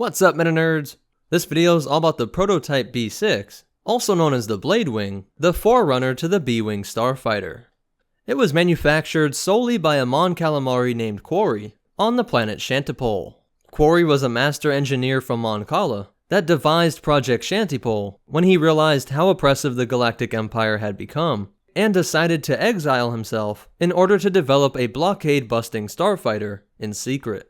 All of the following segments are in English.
What's up, Meta Nerds? This video is all about the prototype B6, also known as the Blade Wing, the forerunner to the B-Wing Starfighter. It was manufactured solely by a Mon Calamari named Quarrie on the planet Shantipole. Quarrie was a master engineer from Mon Cala that devised Project Shantipole when he realized how oppressive the Galactic Empire had become, and decided to exile himself in order to develop a blockade-busting starfighter in secret.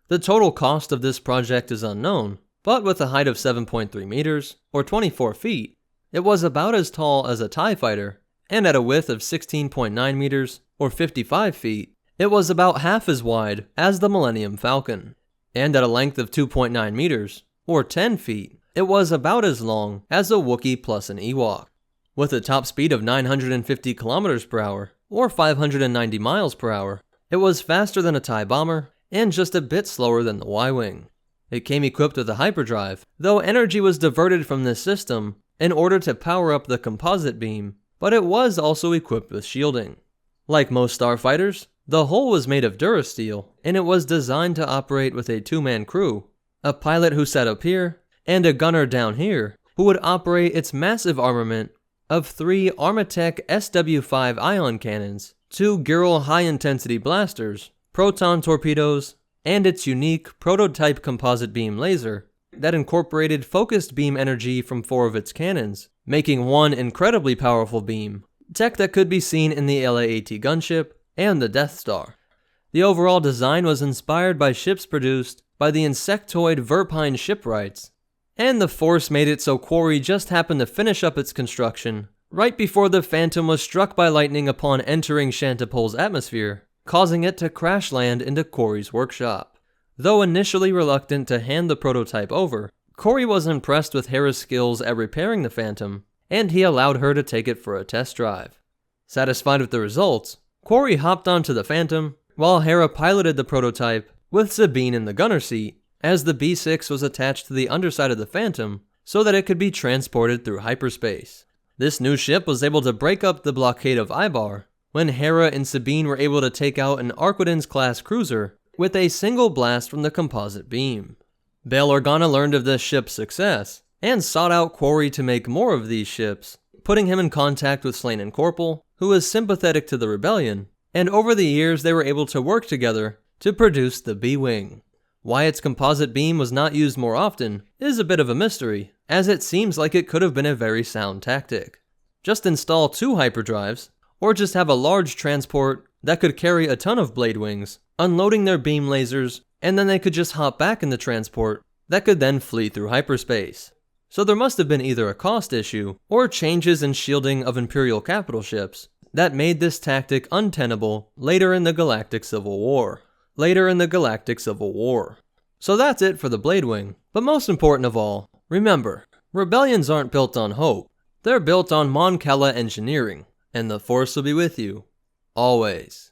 The total cost of this project is unknown, but with a height of 7.3 meters, or 24 feet, it was about as tall as a TIE fighter, and at a width of 16.9 meters, or 55 feet, it was about half as wide as the Millennium Falcon. And at a length of 2.9 meters, or 10 feet, it was about as long as a Wookiee plus an Ewok. With a top speed of 950 kilometers per hour, or 590 miles per hour, it was faster than a TIE bomber, and just a bit slower than the Y-Wing. It came equipped with a hyperdrive, though energy was diverted from this system in order to power up the composite beam, but it was also equipped with shielding. Like most starfighters, the hull was made of Durasteel, and it was designed to operate with a two-man crew, a pilot who sat up here, and a gunner down here, who would operate its massive armament of 3 Armatech SW-5 ion cannons, 2 Girl high-intensity blasters, proton torpedoes, and its unique prototype composite beam laser that incorporated focused beam energy from 4 of its cannons, making one incredibly powerful beam, tech that could be seen in the LA-AT gunship and the Death Star. The overall design was inspired by ships produced by the insectoid Verpine shipwrights, and the Force made it so Quarrie just happened to finish up its construction right before the Phantom was struck by lightning upon entering Shantipole's atmosphere, causing it to crash land into Quarrie's workshop. Though initially reluctant to hand the prototype over, Quarrie was impressed with Hera's skills at repairing the Phantom, and he allowed her to take it for a test drive. Satisfied with the results, Quarrie hopped onto the Phantom, while Hera piloted the prototype with Sabine in the gunner seat, as the B6 was attached to the underside of the Phantom so that it could be transported through hyperspace. This new ship was able to break up the blockade of Ibar when Hera and Sabine were able to take out an Arquitens-class cruiser with a single blast from the composite beam. Bail Organa learned of this ship's success and sought out Quarrie to make more of these ships, putting him in contact with Slain and Corporal, who was sympathetic to the rebellion, and over the years they were able to work together to produce the B-Wing. Why its composite beam was not used more often is a bit of a mystery, as it seems like it could have been a very sound tactic. Just install 2 hyperdrives, or just have a large transport that could carry a ton of blade wings, unloading their beam lasers, and then they could just hop back in the transport that could then flee through hyperspace. So there must have been either a cost issue, or changes in shielding of Imperial capital ships that made this tactic untenable later in the Galactic Civil War. So that's it for the Blade Wing, but most important of all, remember, rebellions aren't built on hope, they're built on Mon Cala engineering, and the Force will be with you, always.